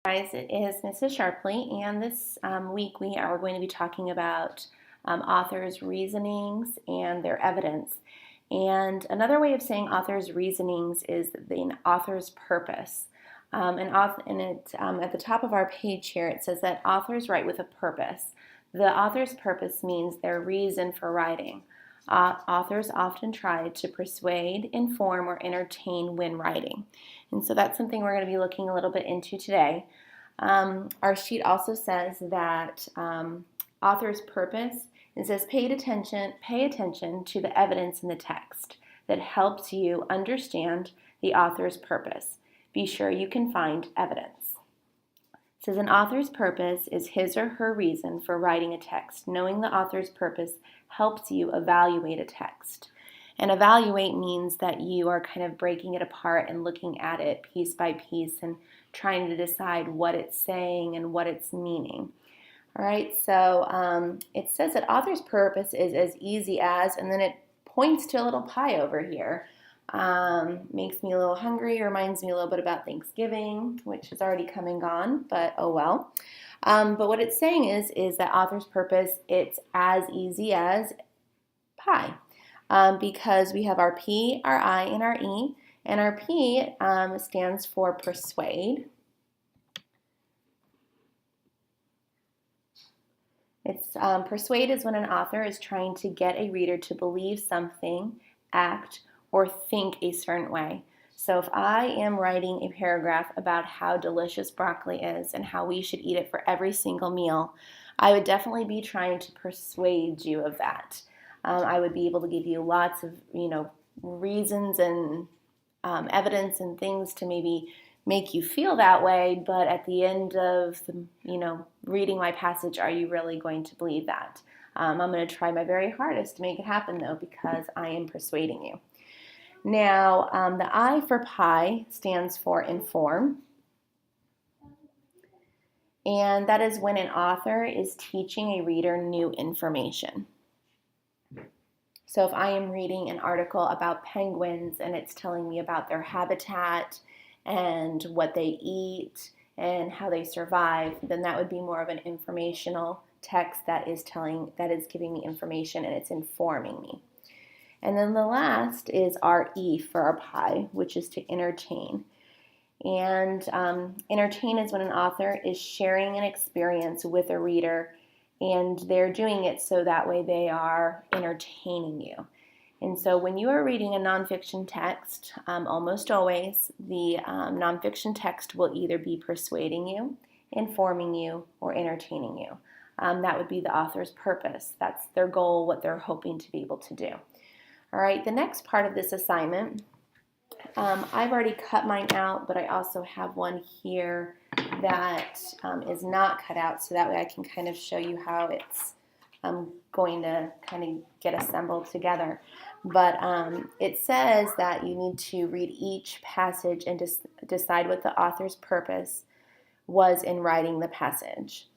Guys, it is Mrs. Sharpley, and this week we are going to be talking about authors' reasonings and their evidence. And another way of saying authors' reasonings is the author's purpose. At the top of our page here, it says that authors write with a purpose. The author's purpose means their reason for writing. Authors often try to persuade, inform, or entertain when writing. And so that's something we're going to be looking a little bit into today. Our sheet also says that author's purpose, it says pay attention to the evidence in the text that helps you understand the author's purpose. Be sure you can find evidence. It says an author's purpose is his or her reason for writing a text. Knowing the author's purpose helps you evaluate a text. And evaluate means that you are kind of breaking it apart and looking at it piece by piece and trying to decide what it's saying and what it's meaning. All right, so it says that author's purpose is as easy as, and then it points to a little pie over here. Makes me a little hungry, reminds me a little bit about Thanksgiving, which has already come and gone, but oh well. But what it's saying is that author's purpose, it's as easy as pie. Because we have our P, our I, and our E. And our P stands for persuade. Persuade is when an author is trying to get a reader to believe something, act, or think a certain way. So if I am writing a paragraph about how delicious broccoli is and how we should eat it for every single meal, I would definitely be trying to persuade you of that. I would be able to give you lots of, reasons and evidence and things to maybe make you feel that way, but at the end of reading my passage, are you really going to believe that? I'm going to try my very hardest to make it happen, though, because I am persuading you. Now, the I for pie stands for inform, and that is when an author is teaching a reader new information. So if I am reading an article about penguins and it's telling me about their habitat and what they eat and how they survive, then that would be more of an informational text that is giving me information and it's informing me. And then the last is our E for our pie, which is to entertain. And entertain is when an author is sharing an experience with a reader, and they're doing it so that way they are entertaining you. And so when you are reading a nonfiction text, almost always the nonfiction text will either be persuading you, informing you, or entertaining you. That would be the author's purpose. That's their goal, what they're hoping to be able to do. All right, the next part of this assignment, I've already cut mine out, but I also have one here that is not cut out, so that way I can kind of show you how it's going to kind of get assembled together. But it says that you need to read each passage and decide what the author's purpose was in writing the passage.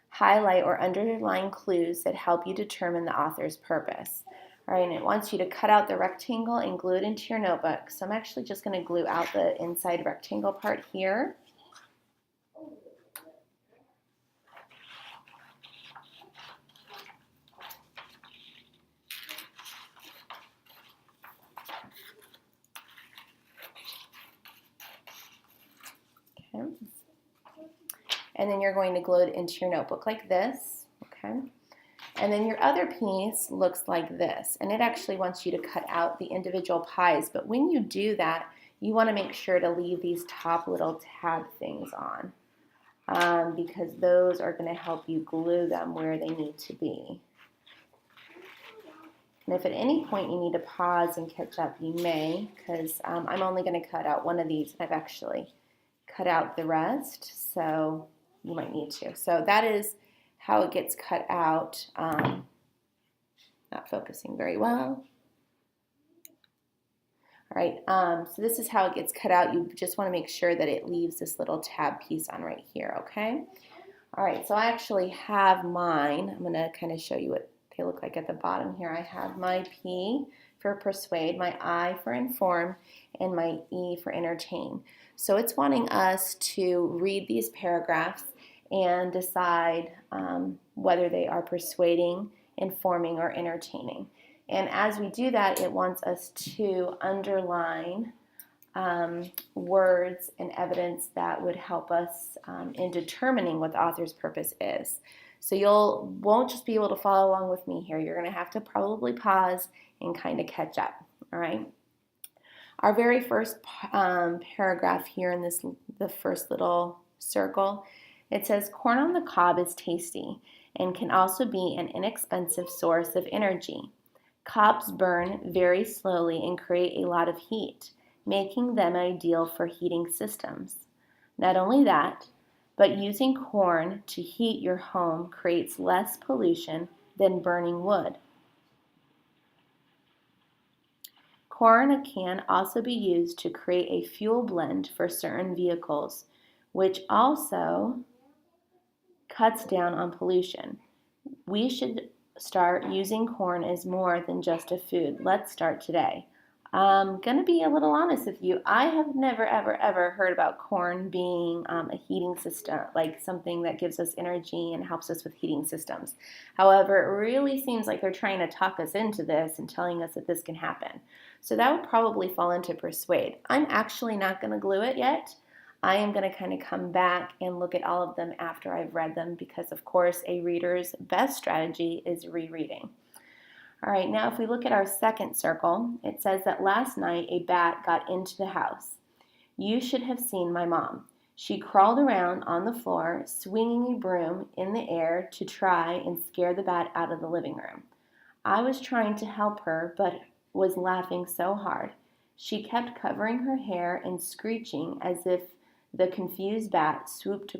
Highlight or underline clues that help you determine the author's purpose. All right, and it wants you to cut out the rectangle and glue it into your notebook. So I'm actually just going to glue out the inside rectangle part here. Okay. And then you're going to glue it into your notebook like this. Okay. And then your other piece looks like this, and it actually wants you to cut out the individual pies, but when you do that, you want to make sure to leave these top little tab things on because those are going to help you glue them where they need to be. And if at any point you need to pause and catch up, you may, because I'm only going to cut out one of these, and I've actually cut out the rest, so you might need to. So that is how it gets cut out. Not focusing very well. All right, so this is how it gets cut out. You just want to make sure that it leaves this little tab piece on right here, okay? All right, so I actually have mine. I'm going to kind of show you what they look like at the bottom here. I have my P for persuade, my I for inform, and my E for entertain. So it's wanting us to read these paragraphs and decide whether they are persuading, informing, or entertaining. And as we do that, it wants us to underline words and evidence that would help us in determining what the author's purpose is. So won't just be able to follow along with me here. You're going to have to probably pause and kind of catch up. All right. Our very first paragraph here in the first little circle, it says corn on the cob is tasty and can also be an inexpensive source of energy. Cobs burn very slowly and create a lot of heat, making them ideal for heating systems. Not only that, but using corn to heat your home creates less pollution than burning wood. Corn can also be used to create a fuel blend for certain vehicles, which also cuts down on pollution. We should start using corn as more than just a food. Let's start today. I'm going to be a little honest with you. I have never, ever heard about corn being a heating system, like something that gives us energy and helps us with heating systems. However, it really seems like they're trying to talk us into this and telling us that this can happen. So that would probably fall into persuade. I'm actually not going to glue it yet. I am going to kind of come back and look at all of them after I've read them because, of course, a reader's best strategy is rereading. All right, now if we look at our second circle, it says that last night a bat got into the house. You should have seen my mom. She crawled around on the floor, swinging a broom in the air to try and scare the bat out of the living room. I was trying to help her, but was laughing so hard. She kept covering her hair and screeching as if the confused bat swooped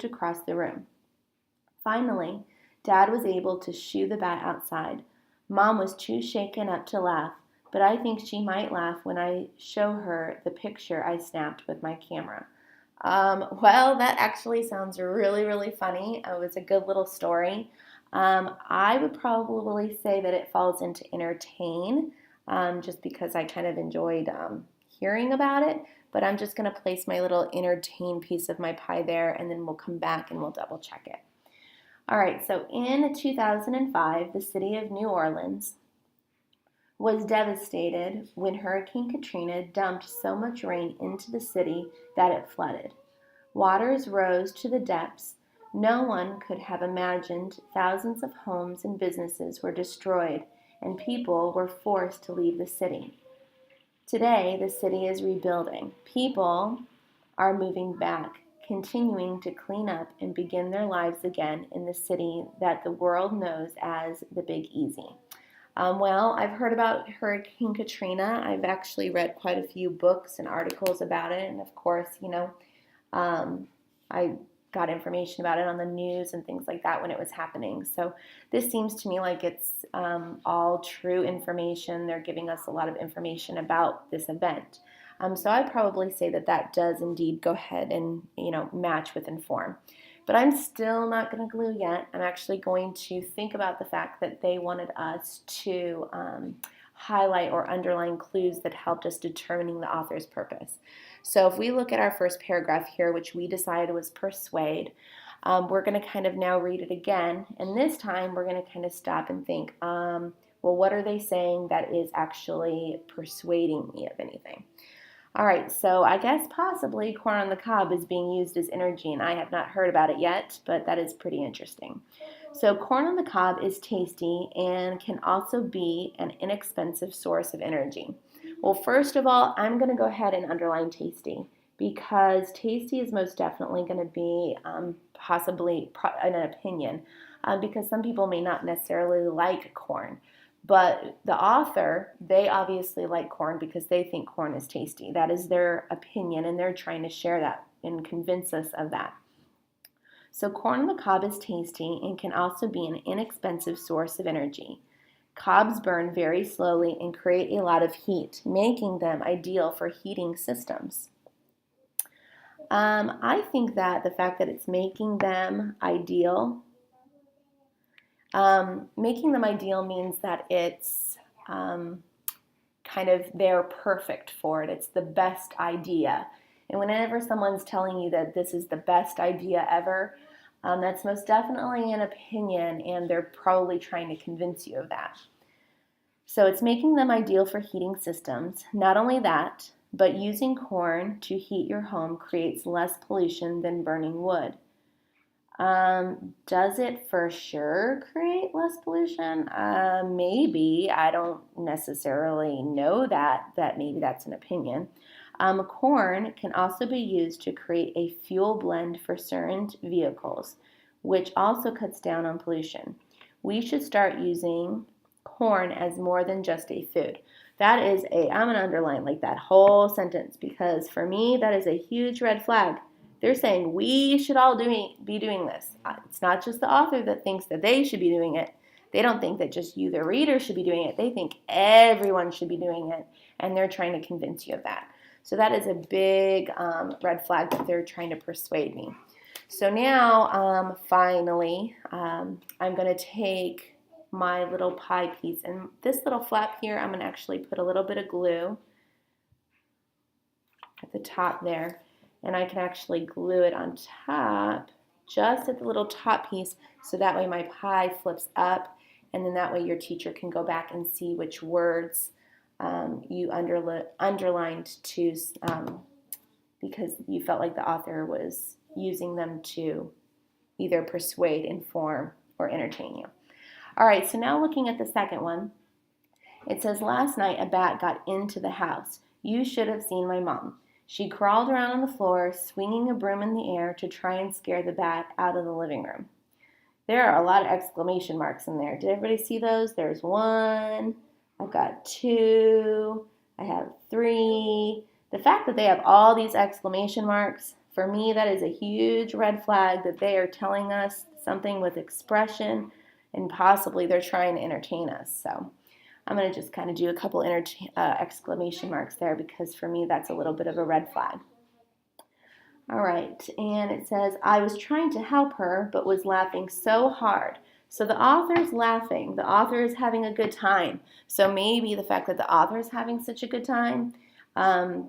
across the room. Finally, Dad was able to shoo the bat outside. Mom was too shaken up to laugh, but I think she might laugh when I show her the picture I snapped with my camera. Well, that actually sounds really, really funny. It was a good little story. I would probably say that it falls into entertain, just because I kind of enjoyed hearing about it. But I'm just going to place my little entertain piece of my pie there, and then we'll come back and we'll double check it. All right, so in 2005, the city of New Orleans was devastated when Hurricane Katrina dumped so much rain into the city that it flooded. Waters rose to the depths. No one could have imagined thousands of homes and businesses were destroyed and people were forced to leave the city. Today, the city is rebuilding. People are moving back, continuing to clean up and begin their lives again in the city that the world knows as the Big Easy. Well, I've heard about Hurricane Katrina. I've actually read quite a few books and articles about it. And of course, I got information about it on the news and things like that when it was happening. So this seems to me like it's all true information. They're giving us a lot of information about this event. So I'd probably say that does indeed go ahead and, match with inform. But I'm still not going to glue yet. I'm actually going to think about the fact that they wanted us to highlight or underline clues that helped us determining the author's purpose. So if we look at our first paragraph here, which we decided was persuade, we're going to kind of now read it again. And this time we're going to kind of stop and think, well, what are they saying that is actually persuading me of anything? All right, so I guess possibly corn on the cob is being used as energy, and I have not heard about it yet, but that is pretty interesting. So corn on the cob is tasty and can also be an inexpensive source of energy. Well, first of all, I'm going to go ahead and underline tasty because tasty is most definitely going to be possibly an opinion because some people may not necessarily like corn. But the author, they obviously like corn because they think corn is tasty. That is their opinion, and they're trying to share that and convince us of that. So corn on the cob is tasty and can also be an inexpensive source of energy. Cobs burn very slowly and create a lot of heat, making them ideal for heating systems. I think that the fact that it's making them ideal means that it's kind kind of they're perfect for it. It's the best idea. And whenever someone's telling you that this is the best idea ever, that's most definitely an opinion, and they're probably trying to convince you of that. So it's making them ideal for heating systems. Not only that, but using corn to heat your home creates less pollution than burning wood. Does it for sure create less pollution? Maybe. I don't necessarily know that. Maybe that's an opinion. Corn can also be used to create a fuel blend for certain vehicles, which also cuts down on pollution. We should start using corn as more than just a food. I'm going to underline like that whole sentence, because for me, that is a huge red flag. They're saying we should all be doing this. It's not just the author that thinks that they should be doing it. They don't think that just you, the reader, should be doing it. They think everyone should be doing it, and they're trying to convince you of that. So that is a big red flag that they're trying to persuade me. So now, finally, I'm going to take my little pie piece, and this little flap here, I'm going to actually put a little bit of glue at the top there, and I can actually glue it on top, just at the little top piece, so that way my pie flips up, and then that way your teacher can go back and see which words you underlined because you felt like the author was using them to either persuade, inform, or entertain you. All right, so now looking at the second one, it says, last night a bat got into the house. You should have seen my mom. She crawled around on the floor, swinging a broom in the air to try and scare the bat out of the living room. There are a lot of exclamation marks in there. Did everybody see those? There's 1, I've got 2, I have 3. The fact that they have all these exclamation marks, for me, that is a huge red flag that they are telling us something with expression, and possibly they're trying to entertain us. So I'm going to just kind of do a couple exclamation marks there, because for me that's a little bit of a red flag. All right, and it says, I was trying to help her but was laughing so hard. So the author's laughing. The author is having a good time. So maybe the fact that the author is having such a good time,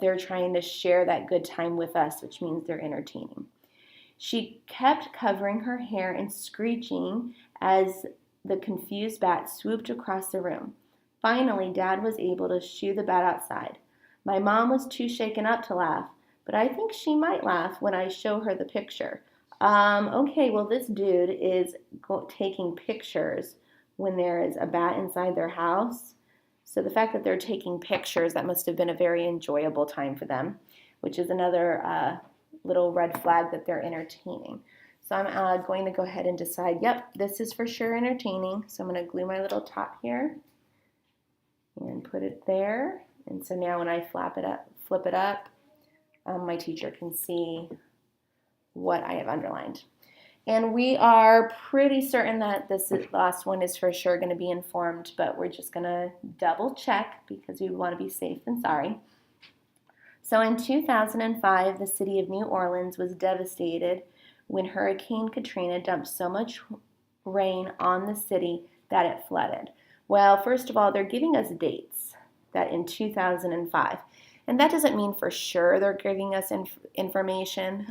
they're trying to share that good time with us, which means they're entertaining. She kept covering her hair and screeching as the confused bat swooped across the room. Finally, Dad was able to shoo the bat outside. My mom was too shaken up to laugh, but I think she might laugh when I show her the picture. Okay, well, this dude is taking pictures when there is a bat inside their house. So the fact that they're taking pictures, that must have been a very enjoyable time for them, which is another little red flag that they're entertaining. So I'm going to go ahead and decide, yep, this is for sure entertaining. So I'm going to glue my little top here and put it there. And so now when I flip it up, my teacher can see what I have underlined. And we are pretty certain that this last one is for sure going to be informed, but we're just going to double check because we want to be safe than sorry. So in 2005, the city of New Orleans was devastated when Hurricane Katrina dumped so much rain on the city that it flooded. Well, first of all, they're giving us dates that in 2005. And that doesn't mean for sure they're giving us information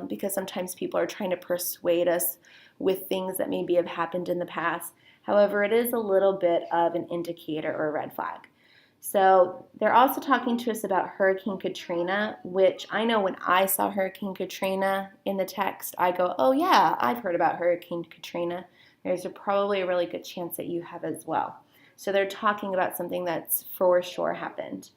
because sometimes people are trying to persuade us with things that maybe have happened in the past. However, it is a little bit of an indicator or a red flag. So they're also talking to us about Hurricane Katrina, which I know when I saw Hurricane Katrina in the text, I go, oh yeah, I've heard about Hurricane Katrina. There's probably a really good chance that you have as well. So they're talking about something that's for sure happened.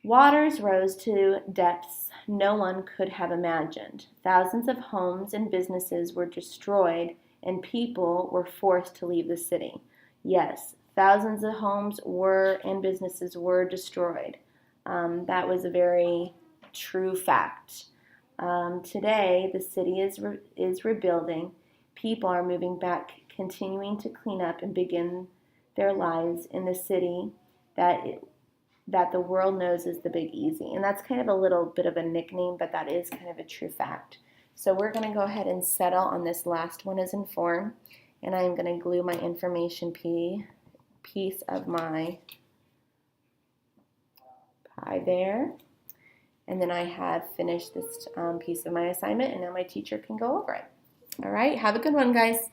Waters rose to depths no one could have imagined. Thousands of homes and businesses were destroyed, and people were forced to leave the city. Yes, thousands of homes and businesses were destroyed. That was a very true fact. Today, the city is rebuilding. People are moving back, continuing to clean up and begin their lives in the city that the world knows is the Big Easy. And that's kind of a little bit of a nickname, but that is kind of a true fact. So we're going to go ahead and settle on this last one as inform. And I'm going to glue my information piece of my 5 there. And then I have finished this piece of my assignment, and now my teacher can go over it. All right, have a good one, guys.